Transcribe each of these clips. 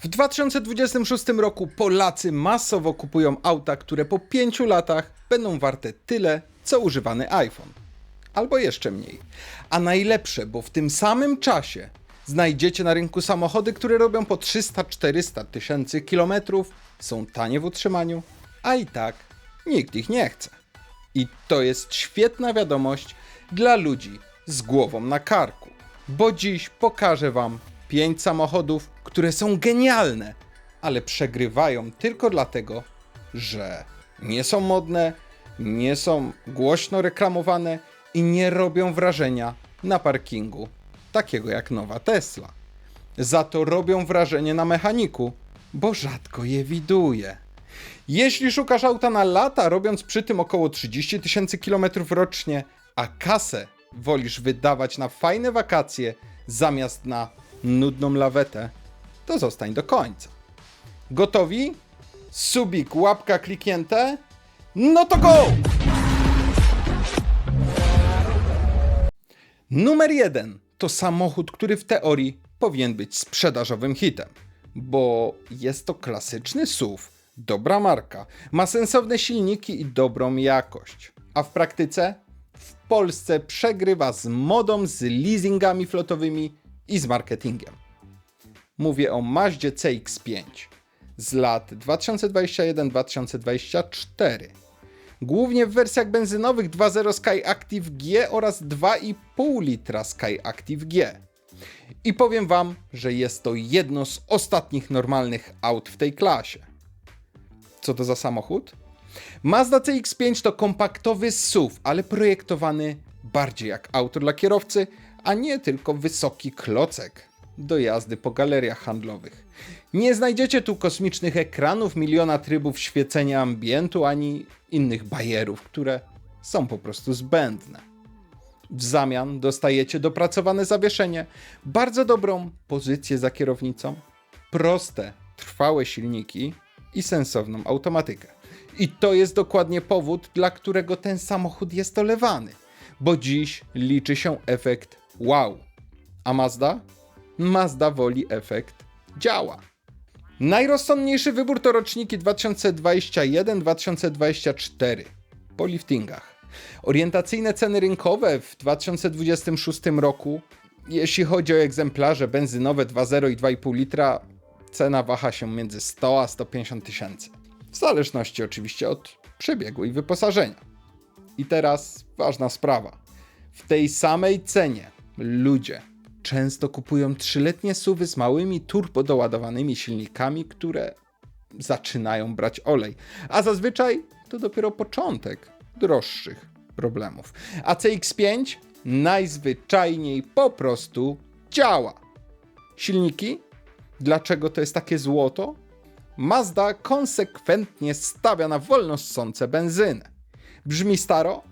W 2026 roku Polacy masowo kupują auta, które po 5 latach będą warte tyle, co używany iPhone. Albo jeszcze mniej. A najlepsze, bo w tym samym czasie znajdziecie na rynku samochody, które robią po 300-400 tysięcy kilometrów, są tanie w utrzymaniu, a i tak nikt ich nie chce. I to jest świetna wiadomość dla ludzi z głową na karku. Bo dziś pokażę Wam 5 samochodów, które są genialne, ale przegrywają tylko dlatego, że nie są modne, nie są głośno reklamowane i nie robią wrażenia na parkingu, takiego jak nowa Tesla. Za to robią wrażenie na mechaniku, bo rzadko je widuje. Jeśli szukasz auta na lata, robiąc przy tym około 30 tysięcy kilometrów rocznie, a kasę wolisz wydawać na fajne wakacje zamiast na nudną lawetę, to zostań do końca. Gotowi? Subik, łapka kliknięte? No to go! Numer 1 to samochód, który w teorii powinien być sprzedażowym hitem, bo jest to klasyczny SUV, dobra marka, ma sensowne silniki i dobrą jakość, a w praktyce w Polsce przegrywa z modą, z leasingami flotowymi i z marketingiem. Mówię o Mazdzie CX-5 z lat 2021-2024. Głównie w wersjach benzynowych 2.0 Skyactiv G oraz 2,5 litra Skyactiv G. I powiem Wam, że jest to jedno z ostatnich normalnych aut w tej klasie. Co to za samochód? Mazda CX-5 to kompaktowy SUV, ale projektowany bardziej jak auto dla kierowcy, a nie tylko wysoki klocek do jazdy po galeriach handlowych. Nie znajdziecie tu kosmicznych ekranów, miliona trybów świecenia ambientu, ani innych bajerów, które są po prostu zbędne. W zamian dostajecie dopracowane zawieszenie, bardzo dobrą pozycję za kierownicą, proste, trwałe silniki i sensowną automatykę. I to jest dokładnie powód, dla którego ten samochód jest olewany, bo dziś liczy się efekt wow. A Mazda? Mazda woli efekt działa. Najrozsądniejszy wybór to roczniki 2021-2024 po liftingach. Orientacyjne ceny rynkowe w 2026 roku, jeśli chodzi o egzemplarze benzynowe 2.0 i 2,5 litra, cena waha się między 100 a 150 tysięcy. W zależności oczywiście od przebiegu i wyposażenia. I teraz ważna sprawa. W tej samej cenie ludzie często kupują 3-letnie SUVy z małymi turbo doładowanymi silnikami, które zaczynają brać olej. A zazwyczaj to dopiero początek droższych problemów. A CX-5 najzwyczajniej po prostu działa. Silniki? Dlaczego to jest takie złoto? Mazda konsekwentnie stawia na wolno ssące benzyny. Brzmi staro?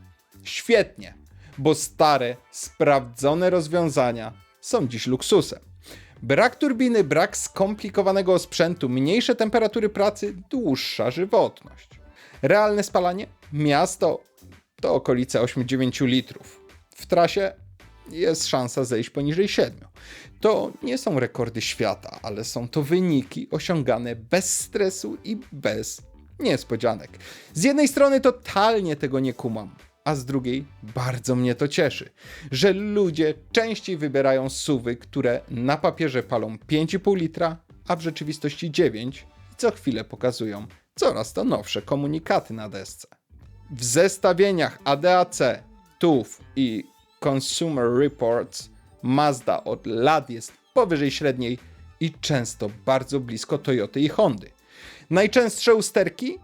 Świetnie, bo stare, sprawdzone rozwiązania są dziś luksusem. Brak turbiny, brak skomplikowanego sprzętu, mniejsze temperatury pracy, dłuższa żywotność. Realne spalanie? Miasto to okolice 8-9 litrów. W trasie jest szansa zejść poniżej 7. To nie są rekordy świata, ale są to wyniki osiągane bez stresu i bez niespodzianek. Z jednej strony totalnie tego nie kumam, a z drugiej bardzo mnie to cieszy, że ludzie częściej wybierają SUVy, które na papierze palą 5,5 litra, a w rzeczywistości 9 i co chwilę pokazują coraz to nowsze komunikaty na desce. W zestawieniach ADAC, TÜV i Consumer Reports Mazda od lat jest powyżej średniej i często bardzo blisko Toyoty i Hondy. Najczęstsze usterki?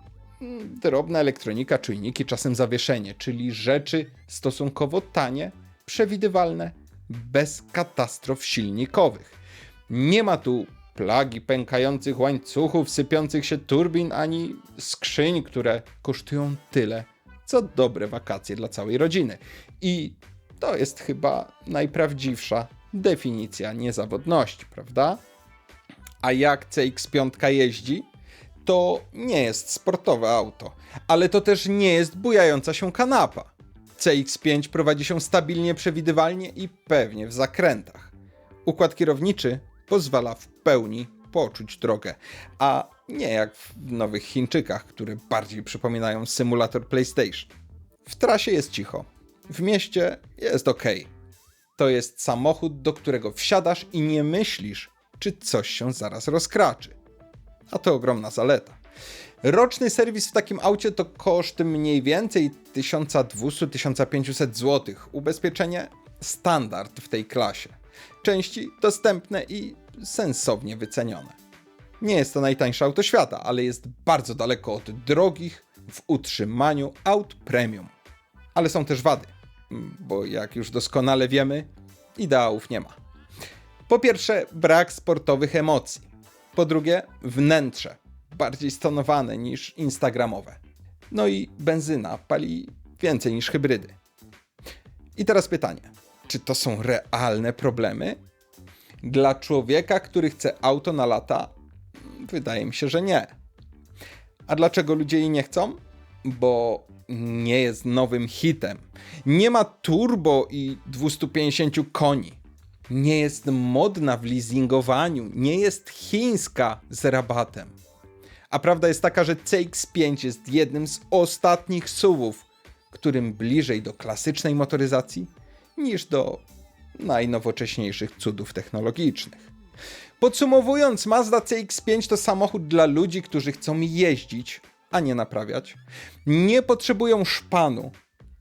Drobna elektronika, czujniki, czasem zawieszenie, czyli rzeczy stosunkowo tanie, przewidywalne, bez katastrof silnikowych. Nie ma tu plagi pękających łańcuchów, sypiących się turbin, ani skrzyń, które kosztują tyle, co dobre wakacje dla całej rodziny. I to jest chyba najprawdziwsza definicja niezawodności, prawda? A jak CX-5 jeździ? To nie jest sportowe auto, ale to też nie jest bujająca się kanapa. CX-5 prowadzi się stabilnie, przewidywalnie i pewnie w zakrętach. Układ kierowniczy pozwala w pełni poczuć drogę, a nie jak w nowych Chińczykach, które bardziej przypominają symulator PlayStation. W trasie jest cicho, w mieście jest ok. To jest samochód, do którego wsiadasz i nie myślisz, czy coś się zaraz rozkraczy. A to ogromna zaleta. Roczny serwis w takim aucie to koszt mniej więcej 1200-1500 zł. Ubezpieczenie standard w tej klasie. Części dostępne i sensownie wycenione. Nie jest to najtańsze auto świata, ale jest bardzo daleko od drogich w utrzymaniu aut premium. Ale są też wady, bo jak już doskonale wiemy, ideałów nie ma. Po pierwsze, brak sportowych emocji. Po drugie, wnętrze, bardziej stonowane niż instagramowe. No i benzyna pali więcej niż hybrydy. I teraz pytanie, czy to są realne problemy? Dla człowieka, który chce auto na lata, wydaje mi się, że nie. A dlaczego ludzie jej nie chcą? Bo nie jest nowym hitem. Nie ma turbo i 250 koni. Nie jest modna w leasingowaniu. Nie jest chińska z rabatem. A prawda jest taka, że CX-5 jest jednym z ostatnich SUV-ów, którym bliżej do klasycznej motoryzacji niż do najnowocześniejszych cudów technologicznych. Podsumowując, Mazda CX-5 to samochód dla ludzi, którzy chcą jeździć, a nie naprawiać. Nie potrzebują szpanu,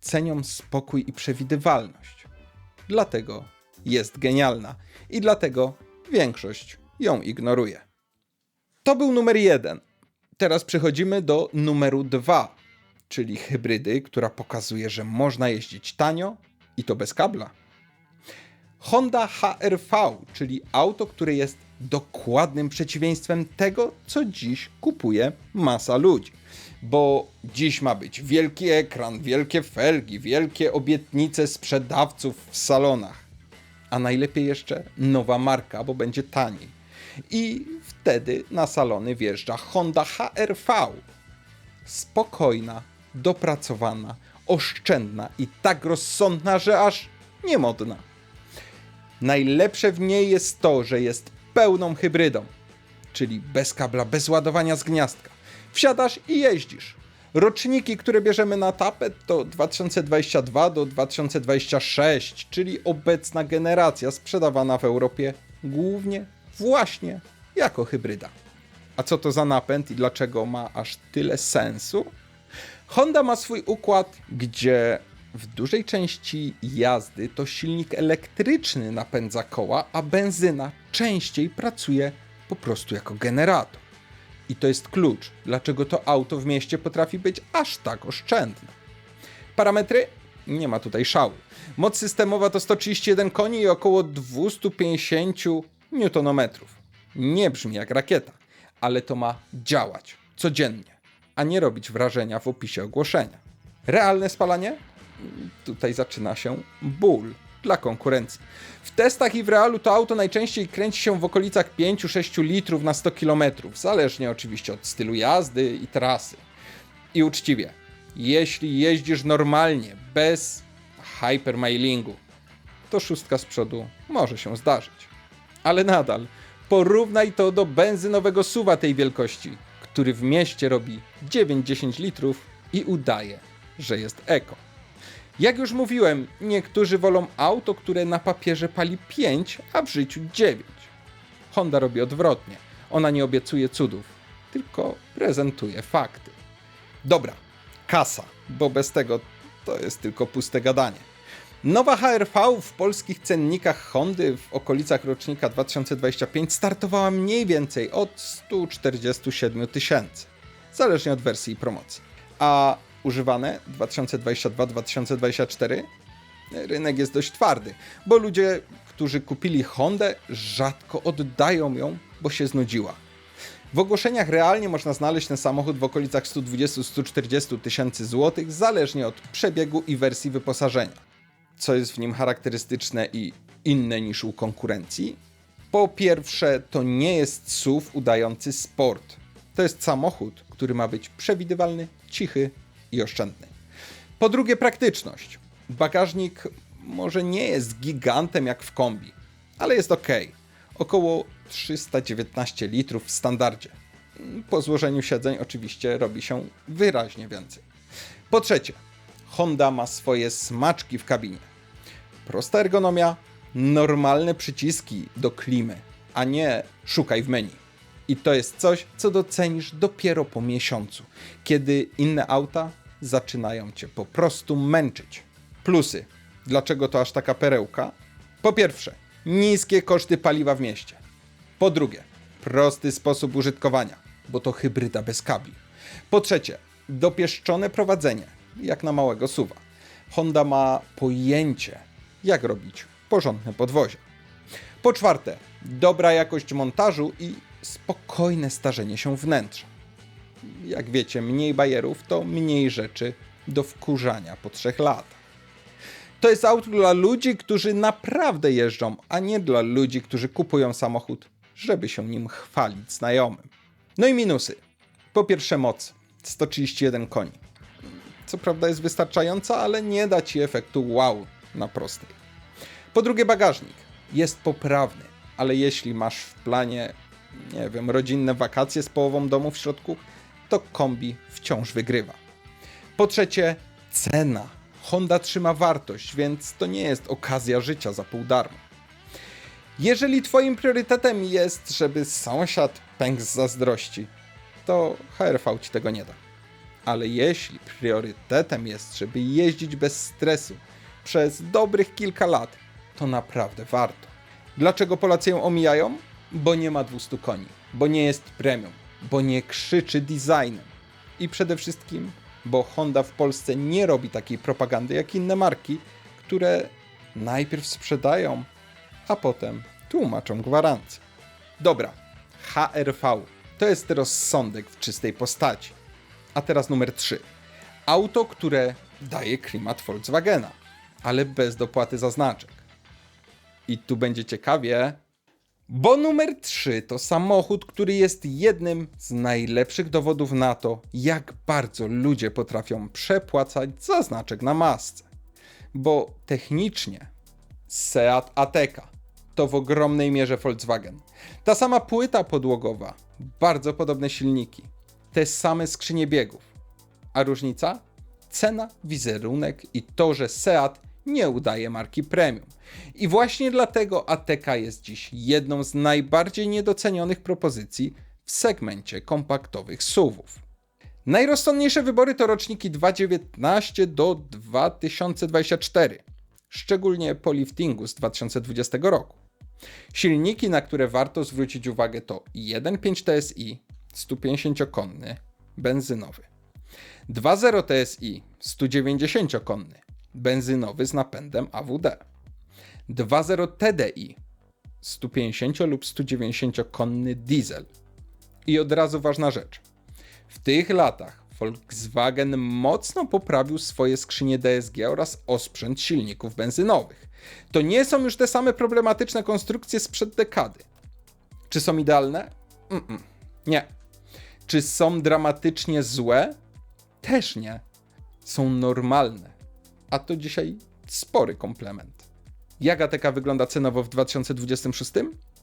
cenią spokój i przewidywalność. Dlatego jest genialna i dlatego większość ją ignoruje. To był numer 1. Teraz przechodzimy do numeru 2, czyli hybrydy, która pokazuje, że można jeździć tanio i to bez kabla. Honda HR-V, czyli auto, które jest dokładnym przeciwieństwem tego, co dziś kupuje masa ludzi. Bo dziś ma być wielki ekran, wielkie felgi, wielkie obietnice sprzedawców w salonach. A najlepiej jeszcze nowa marka, bo będzie taniej. I wtedy na salony wjeżdża Honda HR-V. Spokojna, dopracowana, oszczędna i tak rozsądna, że aż niemodna. Najlepsze w niej jest to, że jest pełną hybrydą, czyli bez kabla, bez ładowania z gniazdka. Wsiadasz i jeździsz. Roczniki, które bierzemy na tapet to 2022 do 2026, czyli obecna generacja sprzedawana w Europie głównie właśnie jako hybryda. A co to za napęd i dlaczego ma aż tyle sensu? Honda ma swój układ, gdzie w dużej części jazdy to silnik elektryczny napędza koła, a benzyna częściej pracuje po prostu jako generator. I to jest klucz, dlaczego to auto w mieście potrafi być aż tak oszczędne. Parametry? Nie ma tutaj szału. Moc systemowa to 131 koni i około 250 Nm. Nie brzmi jak rakieta, ale to ma działać codziennie, a nie robić wrażenia w opisie ogłoszenia. Realne spalanie? Tutaj zaczyna się ból dla konkurencji. W testach i w realu to auto najczęściej kręci się w okolicach 5-6 litrów na 100 km, zależnie oczywiście od stylu jazdy i trasy. I uczciwie, jeśli jeździsz normalnie, bez hypermilingu, to szóstka z przodu może się zdarzyć. Ale nadal, porównaj to do benzynowego SUV-a tej wielkości, który w mieście robi 9-10 litrów i udaje, że jest eko. Jak już mówiłem, niektórzy wolą auto, które na papierze pali 5, a w życiu 9. Honda robi odwrotnie. Ona nie obiecuje cudów, tylko prezentuje fakty. Dobra, kasa, bo bez tego to jest tylko puste gadanie. Nowa HR-V w polskich cennikach Hondy w okolicach rocznika 2025 startowała mniej więcej od 147 000, zależnie od wersji i promocji. A używane 2022-2024 rynek jest dość twardy, bo ludzie, którzy kupili Hondę, rzadko oddają ją, bo się znudziła. W ogłoszeniach realnie można znaleźć ten samochód w okolicach 120-140 tysięcy złotych, zależnie od przebiegu i wersji wyposażenia. Co jest w nim charakterystyczne i inne niż u konkurencji? Po pierwsze, to nie jest SUV udający sport. To jest samochód, który ma być przewidywalny, cichy i oszczędny. Po drugie, praktyczność. Bagażnik może nie jest gigantem jak w kombi, ale jest ok. Około 319 litrów w standardzie. Po złożeniu siedzeń oczywiście robi się wyraźnie więcej. Po trzecie, Honda ma swoje smaczki w kabinie. Prosta ergonomia, normalne przyciski do klimy, a nie szukaj w menu. I to jest coś, co docenisz dopiero po miesiącu, kiedy inne auta zaczynają cię po prostu męczyć. Plusy. Dlaczego to aż taka perełka? Po pierwsze, niskie koszty paliwa w mieście. Po drugie, prosty sposób użytkowania, bo to hybryda bez kabli. Po trzecie, dopieszczone prowadzenie, jak na małego SUV-a. Honda ma pojęcie, jak robić porządne podwozie. Po czwarte, dobra jakość montażu i spokojne starzenie się wnętrza. Jak wiecie, mniej bajerów to mniej rzeczy do wkurzania po 3 latach. To jest auto dla ludzi, którzy naprawdę jeżdżą, a nie dla ludzi, którzy kupują samochód, żeby się nim chwalić znajomym. No i minusy. Po pierwsze moc. 131 koni. Co prawda jest wystarczająca, ale nie da ci efektu wow na prostej. Po drugie bagażnik. Jest poprawny, ale jeśli masz w planie, nie wiem, rodzinne wakacje z połową domu w środku, to kombi wciąż wygrywa. Po trzecie cena. Honda trzyma wartość, więc to nie jest okazja życia za pół darmo. Jeżeli twoim priorytetem jest, żeby sąsiad pękł z zazdrości, to HR-V ci tego nie da. Ale jeśli priorytetem jest, żeby jeździć bez stresu przez dobrych kilka lat, to naprawdę warto. Dlaczego Polacy ją omijają? Bo nie ma 200 koni, bo nie jest premium, bo nie krzyczy designem i przede wszystkim, bo Honda w Polsce nie robi takiej propagandy jak inne marki, które najpierw sprzedają, a potem tłumaczą gwarancję. Dobra, HR-V to jest rozsądek w czystej postaci. A teraz numer 3. Auto, które daje klimat Volkswagena, ale bez dopłaty za znaczek. I tu będzie ciekawie, bo numer 3 to samochód, który jest jednym z najlepszych dowodów na to, jak bardzo ludzie potrafią przepłacać za znaczek na masce. Bo technicznie Seat Ateca to w ogromnej mierze Volkswagen. Ta sama płyta podłogowa, bardzo podobne silniki, te same skrzynie biegów. A różnica? Cena, wizerunek i to, że Seat nie udaje marki premium. I właśnie dlatego Ateca jest dziś jedną z najbardziej niedocenionych propozycji w segmencie kompaktowych SUV-ów. Najrozsądniejsze wybory to roczniki 2019 do 2024, szczególnie po liftingu z 2020 roku. Silniki, na które warto zwrócić uwagę to 1.5 TSI 150-konny, benzynowy, 2.0 TSI 190-konny, benzynowy z napędem AWD, 2.0 TDI 150 lub 190-konny diesel. I od razu ważna rzecz. W tych latach Volkswagen mocno poprawił swoje skrzynie DSG oraz osprzęt silników benzynowych. To nie są już te same problematyczne konstrukcje sprzed dekady. Czy są idealne? Nie. Czy są dramatycznie złe? Też nie. Są normalne. A to dzisiaj spory komplement. Jak Ateca wygląda cenowo w 2026?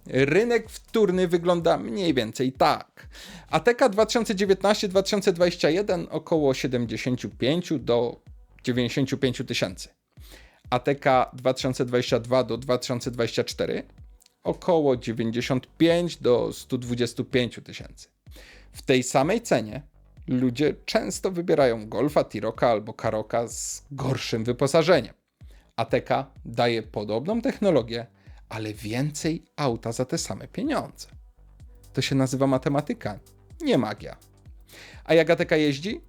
Rynek wtórny wygląda mniej więcej tak. Ateca 2019-2021 około 75 do 95 tysięcy. Ateca 2022 do 2024 około 95 do 125 tysięcy. W tej samej cenie ludzie często wybierają Golfa, T-Rocka albo Karoqa z gorszym wyposażeniem. Ateca daje podobną technologię, ale więcej auta za te same pieniądze. To się nazywa matematyka, nie magia. A jak Ateca jeździ?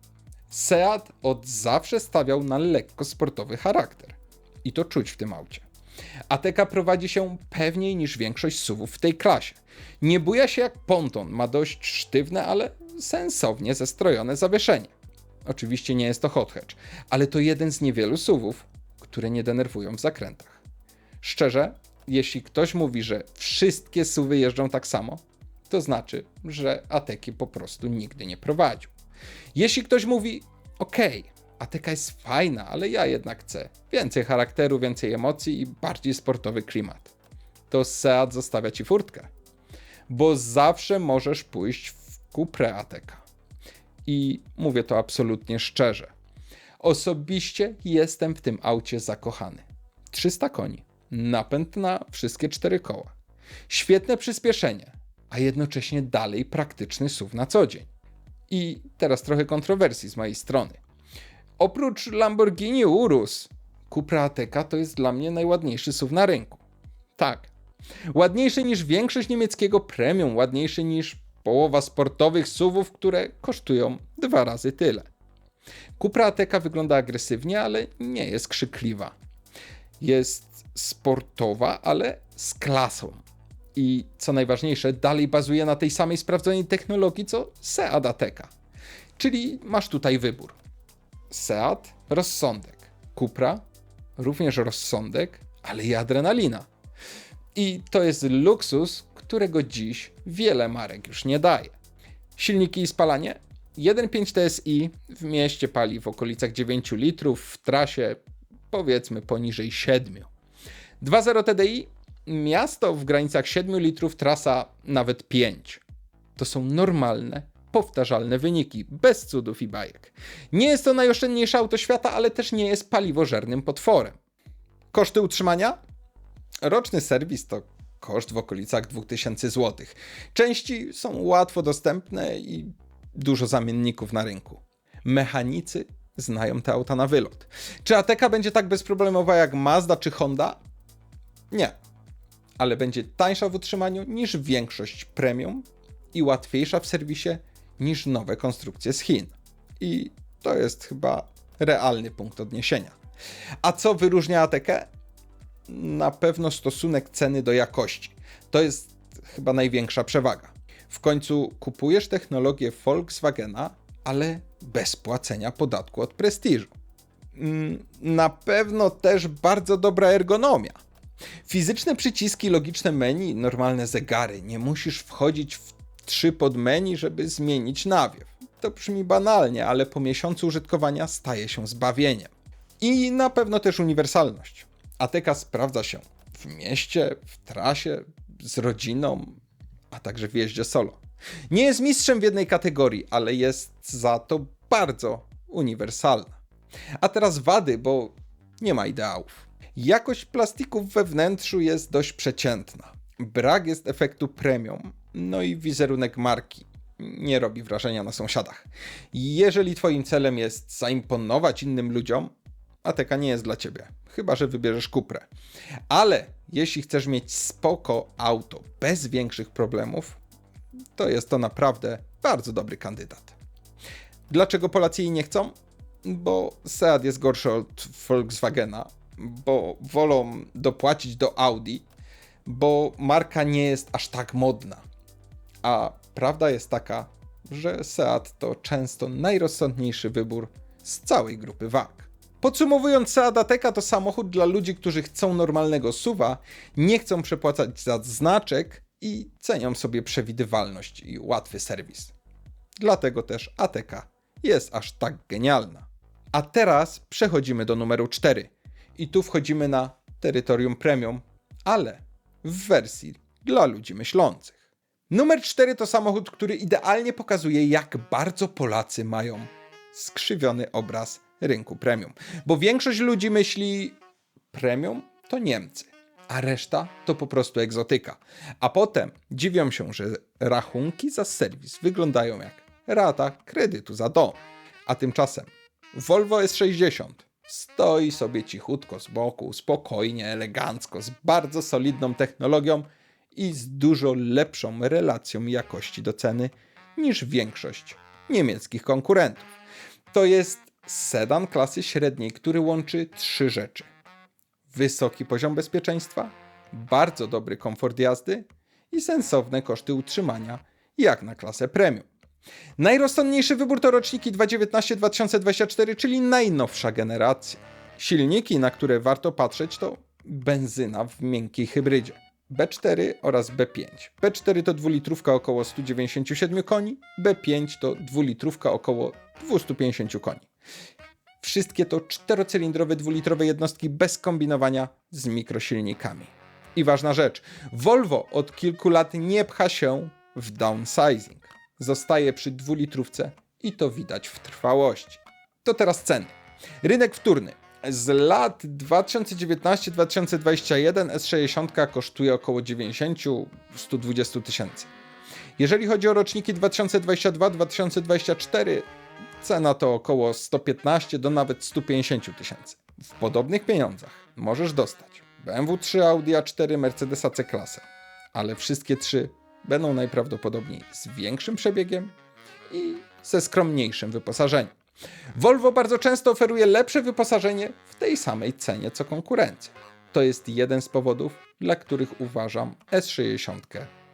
Seat od zawsze stawiał na lekko sportowy charakter. I to czuć w tym aucie. Ateca prowadzi się pewniej niż większość SUV-ów w tej klasie. Nie buja się jak ponton, ma dość sztywne, ale sensownie zestrojone zawieszenie. Oczywiście nie jest to hot hatch, ale to jeden z niewielu SUV-ów, które nie denerwują w zakrętach. Szczerze, jeśli ktoś mówi, że wszystkie SUV-y jeżdżą tak samo, to znaczy, że Ateki po prostu nigdy nie prowadził. Jeśli ktoś mówi, Ateca jest fajna, ale ja jednak chcę więcej charakteru, więcej emocji i bardziej sportowy klimat, to Seat zostawia ci furtkę. bo zawsze możesz pójść w Cuprę Ateca. I mówię to absolutnie szczerze. Osobiście jestem w tym aucie zakochany. 300 koni, napęd na wszystkie 4 koła, świetne przyspieszenie, a jednocześnie dalej praktyczny SUV na co dzień. I teraz trochę kontrowersji z mojej strony. Oprócz Lamborghini Urus, Cupra Ateca to jest dla mnie najładniejszy SUV na rynku. Tak, ładniejszy niż większość niemieckiego premium, ładniejszy niż połowa sportowych SUVów, które kosztują 2 razy tyle. Cupra Ateca wygląda agresywnie, ale nie jest krzykliwa. Jest sportowa, ale z klasą. I co najważniejsze, dalej bazuje na tej samej sprawdzonej technologii co Seat Ateca. Czyli masz tutaj wybór. Seat, rozsądek. Cupra, również rozsądek, ale i adrenalina. I to jest luksus, którego dziś wiele marek już nie daje. Silniki i spalanie? 1.5 TSI w mieście pali w okolicach 9 litrów, w trasie powiedzmy poniżej 7. 2.0 TDI? Miasto w granicach 7 litrów, trasa nawet 5. To są normalne, powtarzalne wyniki, bez cudów i bajek. Nie jest to najoszczędniejsze auto świata, ale też nie jest paliwożernym potworem. Koszty utrzymania? Roczny serwis to koszt w okolicach 2000 zł. Części są łatwo dostępne i dużo zamienników na rynku. Mechanicy znają te auta na wylot. Czy Ateca będzie tak bezproblemowa jak Mazda czy Honda? Nie. Ale będzie tańsza w utrzymaniu niż większość premium i łatwiejsza w serwisie niż nowe konstrukcje z Chin. I to jest chyba realny punkt odniesienia. A co wyróżnia Atekę? Na pewno stosunek ceny do jakości. To jest chyba największa przewaga. W końcu kupujesz technologię Volkswagena, ale bez płacenia podatku od prestiżu. Na pewno też bardzo dobra ergonomia. Fizyczne przyciski, logiczne menu, normalne zegary. Nie musisz wchodzić w 3 podmenu, żeby zmienić nawiew. To brzmi banalnie, ale po miesiącu użytkowania staje się zbawieniem. I na pewno też uniwersalność. Ateca sprawdza się w mieście, w trasie, z rodziną, a także w jeździe solo. Nie jest mistrzem w jednej kategorii, ale jest za to bardzo uniwersalna. A teraz wady, bo nie ma ideałów. Jakość plastików we wnętrzu jest dość przeciętna. Brak jest efektu premium, no i wizerunek marki nie robi wrażenia na sąsiadach. Jeżeli twoim celem jest zaimponować innym ludziom, Ateca nie jest dla ciebie, chyba że wybierzesz Cuprę. Ale jeśli chcesz mieć spoko auto bez większych problemów, to jest to naprawdę bardzo dobry kandydat. Dlaczego Polacy jej nie chcą? Bo Seat jest gorszy od Volkswagena, bo wolą dopłacić do Audi, bo marka nie jest aż tak modna. A prawda jest taka, że Seat to często najrozsądniejszy wybór z całej grupy wag. Podsumowując, Seat Ateca to samochód dla ludzi, którzy chcą normalnego SUV-a, nie chcą przepłacać za znaczek i cenią sobie przewidywalność i łatwy serwis. Dlatego też Ateca jest aż tak genialna. A teraz przechodzimy do numeru 4. I tu wchodzimy na terytorium premium, ale w wersji dla ludzi myślących. Numer 4 to samochód, który idealnie pokazuje, jak bardzo Polacy mają skrzywiony obraz rynku premium. Bo większość ludzi myśli, premium to Niemcy, a reszta to po prostu egzotyka. A potem dziwią się, że rachunki za serwis wyglądają jak rata kredytu za dom. A tymczasem Volvo S60 stoi sobie cichutko z boku, spokojnie, elegancko, z bardzo solidną technologią i z dużo lepszą relacją jakości do ceny niż większość niemieckich konkurentów. To jest sedan klasy średniej, który łączy 3 rzeczy. Wysoki poziom bezpieczeństwa, bardzo dobry komfort jazdy i sensowne koszty utrzymania, jak na klasę premium. Najrozsądniejszy wybór to roczniki 2019-2024, czyli najnowsza generacja. Silniki, na które warto patrzeć, to benzyna w miękkiej hybrydzie B4 oraz B5. B4 to 2-litrówka około 197 koni, B5 to 2-litrówka około 250 koni. Wszystkie to 4-cylindrowe 2-litrowe jednostki bez kombinowania z mikrosilnikami. I ważna rzecz, Volvo od kilku lat nie pcha się w downsizing. Zostaje przy 2-litrówce i to widać w trwałości. To teraz ceny. Rynek wtórny. Z lat 2019-2021 S60 kosztuje około 90-120 tysięcy. Jeżeli chodzi o roczniki 2022-2024, cena to około 115 do nawet 150 tysięcy. W podobnych pieniądzach możesz dostać BMW 3, Audi A4, Mercedesa C-klasę, ale wszystkie trzy będą najprawdopodobniej z większym przebiegiem i ze skromniejszym wyposażeniem. Volvo bardzo często oferuje lepsze wyposażenie w tej samej cenie co konkurencja. To jest jeden z powodów, dla których uważam S60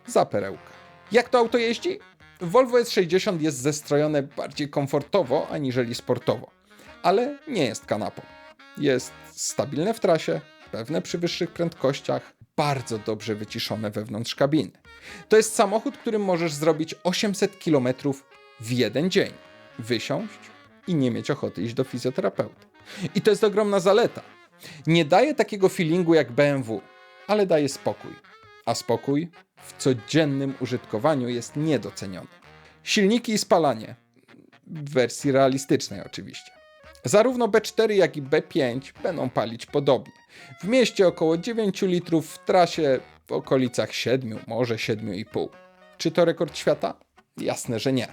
za perełkę. Jak to auto jeździ? Volvo S60 jest zestrojone bardziej komfortowo aniżeli sportowo, ale nie jest kanapą. Jest stabilne w trasie, pewne przy wyższych prędkościach, bardzo dobrze wyciszone wewnątrz kabiny. To jest samochód, którym możesz zrobić 800 km w jeden dzień, wysiąść i nie mieć ochoty iść do fizjoterapeuty. I to jest ogromna zaleta. Nie daje takiego feelingu jak BMW, ale daje spokój. A spokój w codziennym użytkowaniu jest niedoceniony. Silniki i spalanie. W wersji realistycznej oczywiście. Zarówno B4 jak i B5 będą palić podobnie. W mieście około 9 litrów, w trasie w okolicach 7, może 7,5. Czy to rekord świata? Jasne, że nie.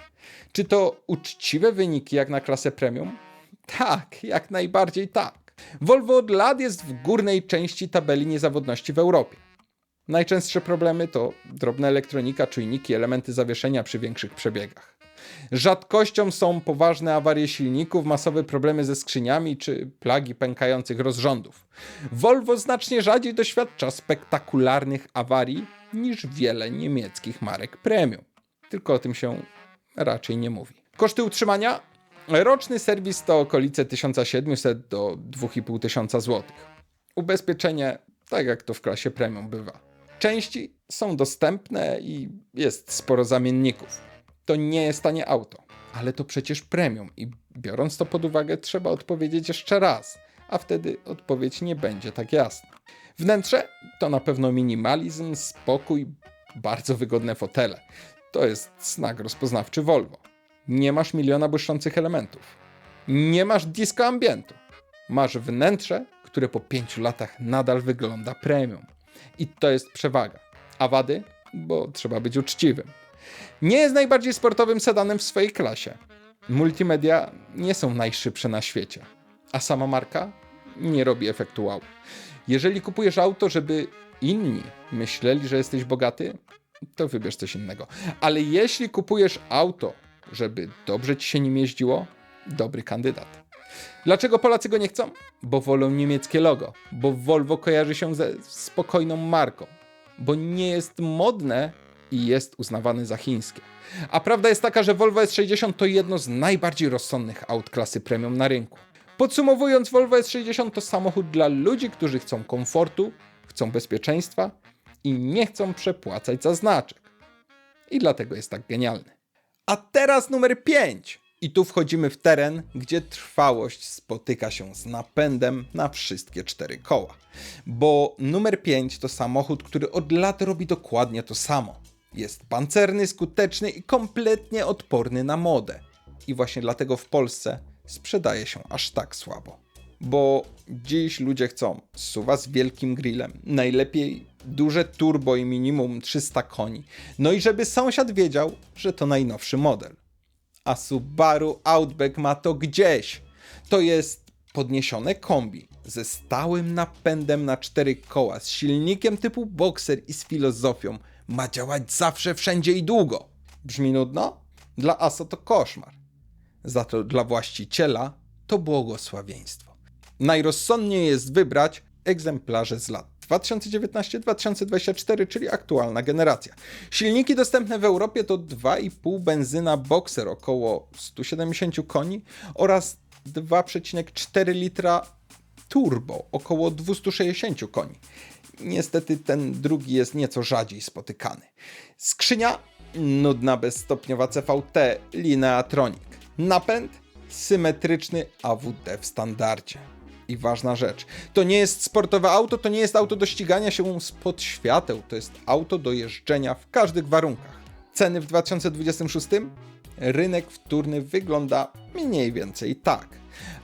Czy to uczciwe wyniki jak na klasę premium? Tak, jak najbardziej tak. Volvo od lat jest w górnej części tabeli niezawodności w Europie. Najczęstsze problemy to drobna elektronika, czujniki, elementy zawieszenia przy większych przebiegach. Rzadkością są poważne awarie silników, masowe problemy ze skrzyniami czy plagi pękających rozrządów. Volvo znacznie rzadziej doświadcza spektakularnych awarii niż wiele niemieckich marek premium. Tylko o tym się raczej nie mówi. Koszty utrzymania? Roczny serwis to okolice 1700 do 2500 zł. Ubezpieczenie, tak jak to w klasie premium bywa. Części są dostępne i jest sporo zamienników. To nie jest tanie auto, ale to przecież premium i biorąc to pod uwagę trzeba odpowiedzieć jeszcze raz, a wtedy odpowiedź nie będzie tak jasna. Wnętrze to na pewno minimalizm, spokój, bardzo wygodne fotele. To jest znak rozpoznawczy Volvo. Nie masz miliona błyszczących elementów. Nie masz disco ambientu. Masz wnętrze, które po 5 latach nadal wygląda premium. I to jest przewaga. A wady? Bo trzeba być uczciwym. Nie jest najbardziej sportowym sedanem w swojej klasie. Multimedia nie są najszybsze na świecie. A sama marka nie robi efektu wow. Jeżeli kupujesz auto, żeby inni myśleli, że jesteś bogaty, to wybierz coś innego. Ale jeśli kupujesz auto, żeby dobrze ci się nim jeździło, dobry kandydat. Dlaczego Polacy go nie chcą? Bo wolą niemieckie logo, bo Volvo kojarzy się ze spokojną marką, bo nie jest modne i jest uznawane za chińskie. A prawda jest taka, że Volvo S60 to jedno z najbardziej rozsądnych aut klasy premium na rynku. Podsumowując, Volvo S60 to samochód dla ludzi, którzy chcą komfortu, chcą bezpieczeństwa i nie chcą przepłacać za znaczek. I dlatego jest tak genialny. A teraz numer 5. I tu wchodzimy w teren, gdzie trwałość spotyka się z napędem na wszystkie 4 koła. Bo numer 5 to samochód, który od lat robi dokładnie to samo. Jest pancerny, skuteczny i kompletnie odporny na modę. I właśnie dlatego w Polsce sprzedaje się aż tak słabo. Bo dziś ludzie chcą SUV-a z wielkim grillem, najlepiej duże turbo i minimum 300 koni. No i żeby sąsiad wiedział, że to najnowszy model. A Subaru Outback ma to gdzieś. To jest podniesione kombi ze stałym napędem na 4 koła, z silnikiem typu Boxer i z filozofią. Ma działać zawsze, wszędzie i długo. Brzmi nudno? Dla ASO to koszmar. Za to dla właściciela to błogosławieństwo. Najrozsądniej jest wybrać egzemplarze z lat 2019-2024, czyli aktualna generacja. Silniki dostępne w Europie to 2,5 benzyna Boxer około 170 koni oraz 2,4 litra turbo około 260 koni. Niestety ten drugi jest nieco rzadziej spotykany. Skrzynia nudna bezstopniowa CVT Lineatronic. Napęd symetryczny AWD w standardzie. I ważna rzecz, to nie jest sportowe auto, to nie jest auto do ścigania się spod świateł, to jest auto do jeżdżenia w każdych warunkach. Ceny w 2026? Rynek wtórny wygląda mniej więcej tak.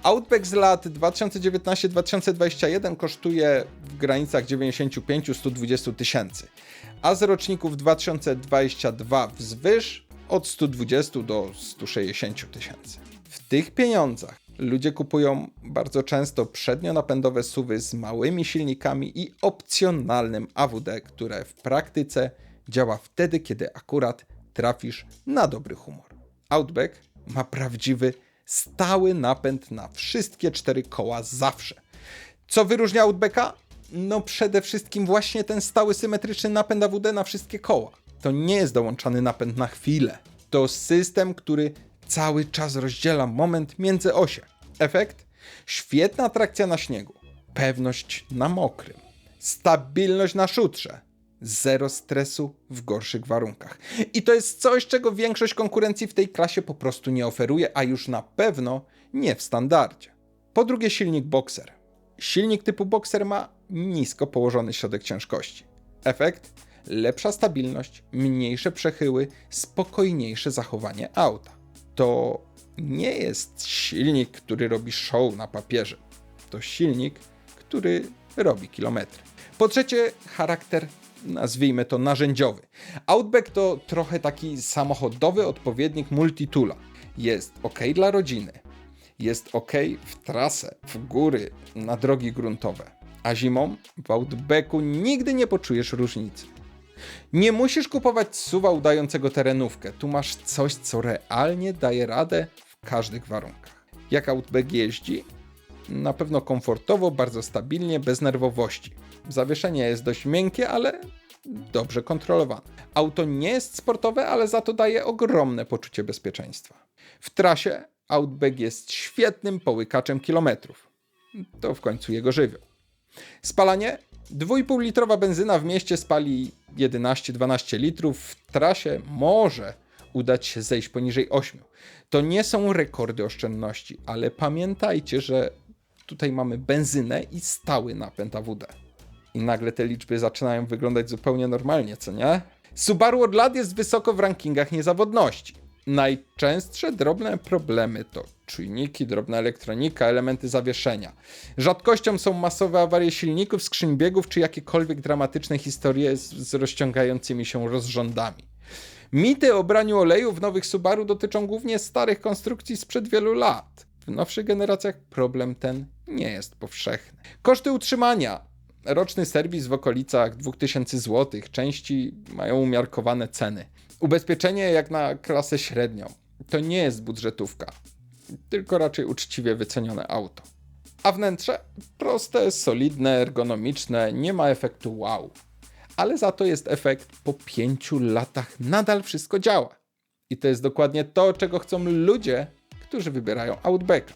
Outback z lat 2019-2021 kosztuje w granicach 95-120 tysięcy, a z roczników 2022 wzwyż od 120 do 160 tysięcy. W tych pieniądzach ludzie kupują bardzo często przednionapędowe SUV-y z małymi silnikami i opcjonalnym AWD, które w praktyce działa wtedy, kiedy akurat trafisz na dobry humor. Outback ma prawdziwy, stały napęd na wszystkie 4 koła zawsze. Co wyróżnia Outbacka? No przede wszystkim właśnie ten stały symetryczny napęd AWD na wszystkie koła. To nie jest dołączany napęd na chwilę. To system, który cały czas rozdziela moment między osie. Efekt? Świetna trakcja na śniegu, pewność na mokrym, stabilność na szutrze, zero stresu w gorszych warunkach. I to jest coś, czego większość konkurencji w tej klasie po prostu nie oferuje, a już na pewno nie w standardzie. Po drugie, silnik Boxer. Silnik typu Boxer ma nisko położony środek ciężkości. Efekt? Lepsza stabilność, mniejsze przechyły, spokojniejsze zachowanie auta. To nie jest silnik, który robi show na papierze. To silnik, który robi kilometry. Po trzecie, charakter, nazwijmy to narzędziowy. Outback to trochę taki samochodowy odpowiednik multitoola. Jest ok dla rodziny, jest ok w trasę, w góry, na drogi gruntowe. A zimą w Outbacku nigdy nie poczujesz różnicy. Nie musisz kupować SUV-a udającego terenówkę. Tu masz coś, co realnie daje radę w każdych warunkach. Jak Outback jeździ? Na pewno komfortowo, bardzo stabilnie, bez nerwowości. Zawieszenie jest dość miękkie, ale dobrze kontrolowane. Auto nie jest sportowe, ale za to daje ogromne poczucie bezpieczeństwa. W trasie Outback jest świetnym połykaczem kilometrów. To w końcu jego żywioł. Spalanie? 2,5-litrowa benzyna w mieście spali 11-12 litrów, w trasie może udać się zejść poniżej 8. To nie są rekordy oszczędności, ale pamiętajcie, że tutaj mamy benzynę i stały napęd AWD. I nagle te liczby zaczynają wyglądać zupełnie normalnie, co nie? Subaru od lat jest wysoko w rankingach niezawodności. Najczęstsze drobne problemy to czujniki, drobna elektronika, elementy zawieszenia. Rzadkością są masowe awarie silników, skrzyń biegów czy jakiekolwiek dramatyczne historie z rozciągającymi się rozrządami. Mity o braniu oleju w nowych Subaru dotyczą głównie starych konstrukcji sprzed wielu lat. W nowszych generacjach problem ten nie jest powszechny. Koszty utrzymania. Roczny serwis w okolicach 2000 zł, części mają umiarkowane ceny. Ubezpieczenie jak na klasę średnią. To nie jest budżetówka, tylko raczej uczciwie wycenione auto. A wnętrze? Proste, solidne, ergonomiczne, nie ma efektu wow. Ale za to jest efekt po 5 latach nadal wszystko działa. I to jest dokładnie to, czego chcą ludzie, którzy wybierają Outbacka.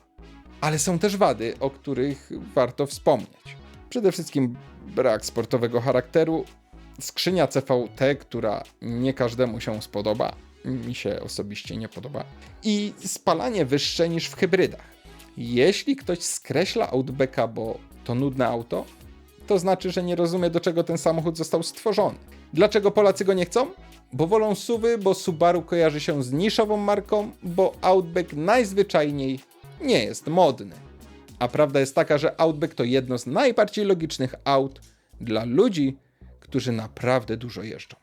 Ale są też wady, o których warto wspomnieć. Przede wszystkim brak sportowego charakteru, skrzynia CVT, która nie każdemu się spodoba, mi się osobiście nie podoba, i spalanie wyższe niż w hybrydach. Jeśli ktoś skreśla Outbacka, bo to nudne auto, to znaczy, że nie rozumie, do czego ten samochód został stworzony. Dlaczego Polacy go nie chcą? Bo wolą SUV-y, bo Subaru kojarzy się z niszową marką, bo Outback najzwyczajniej nie jest modny. A prawda jest taka, że Outback to jedno z najbardziej logicznych aut dla ludzi, którzy naprawdę dużo jeżdżą.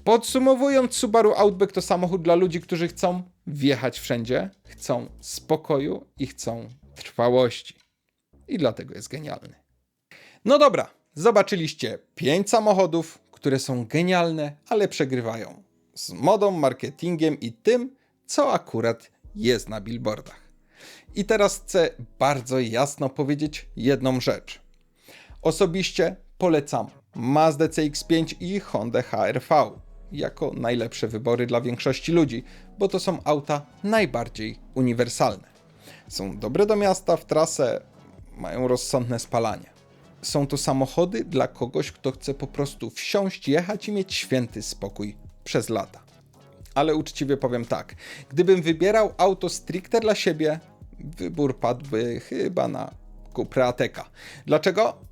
Podsumowując, Subaru Outback to samochód dla ludzi, którzy chcą wjechać wszędzie, chcą spokoju i chcą trwałości. I dlatego jest genialny. No dobra, zobaczyliście 5 samochodów, które są genialne, ale przegrywają z modą, marketingiem i tym, co akurat jest na billboardach. I teraz chcę bardzo jasno powiedzieć jedną rzecz. Osobiście polecam Mazdę CX-5 i Hondę HR-V jako najlepsze wybory dla większości ludzi, bo to są auta najbardziej uniwersalne. Są dobre do miasta, w trasę, mają rozsądne spalanie. Są to samochody dla kogoś, kto chce po prostu wsiąść, jechać i mieć święty spokój przez lata. Ale uczciwie powiem tak, gdybym wybierał auto stricte dla siebie, wybór padłby chyba na Cupra Ateca. Dlaczego?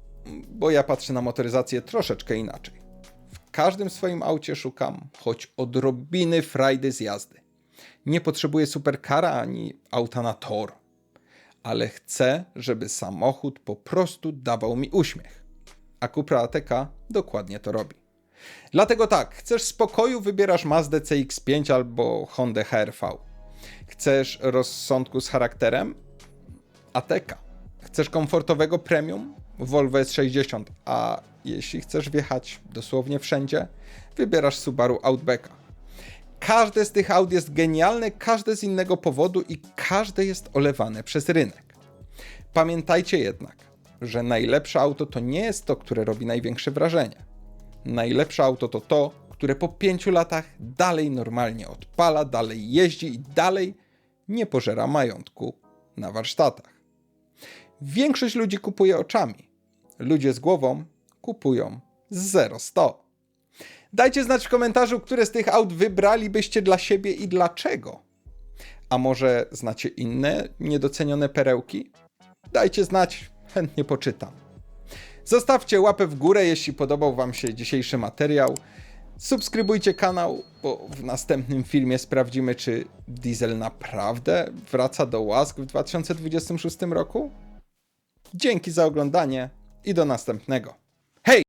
Bo ja patrzę na motoryzację troszeczkę inaczej. W każdym swoim aucie szukam choć odrobiny frajdy z jazdy. Nie potrzebuję superkara ani auta na tor, ale chcę, żeby samochód po prostu dawał mi uśmiech. A Cupra Ateca dokładnie to robi. Dlatego tak, chcesz spokoju, wybierasz Mazdę CX-5 albo Hondę HR-V. Chcesz rozsądku z charakterem? Ateca. Chcesz komfortowego premium? Volvo S60. A jeśli chcesz wjechać dosłownie wszędzie, wybierasz Subaru Outbacka. Każde z tych aut jest genialne, każde z innego powodu i każde jest olewane przez rynek. Pamiętajcie jednak, że najlepsze auto to nie jest to, które robi największe wrażenie. Najlepsze auto to to, które po 5 latach dalej normalnie odpala, dalej jeździ i dalej nie pożera majątku na warsztatach. Większość ludzi kupuje oczami. Ludzie z głową kupują z 0-100. Dajcie znać w komentarzu, które z tych aut wybralibyście dla siebie i dlaczego. A może znacie inne niedocenione perełki? Dajcie znać, chętnie poczytam. Zostawcie łapę w górę, jeśli podobał Wam się dzisiejszy materiał. Subskrybujcie kanał, bo w następnym filmie sprawdzimy, czy diesel naprawdę wraca do łask w 2026 roku. Dzięki za oglądanie i do następnego. Hej!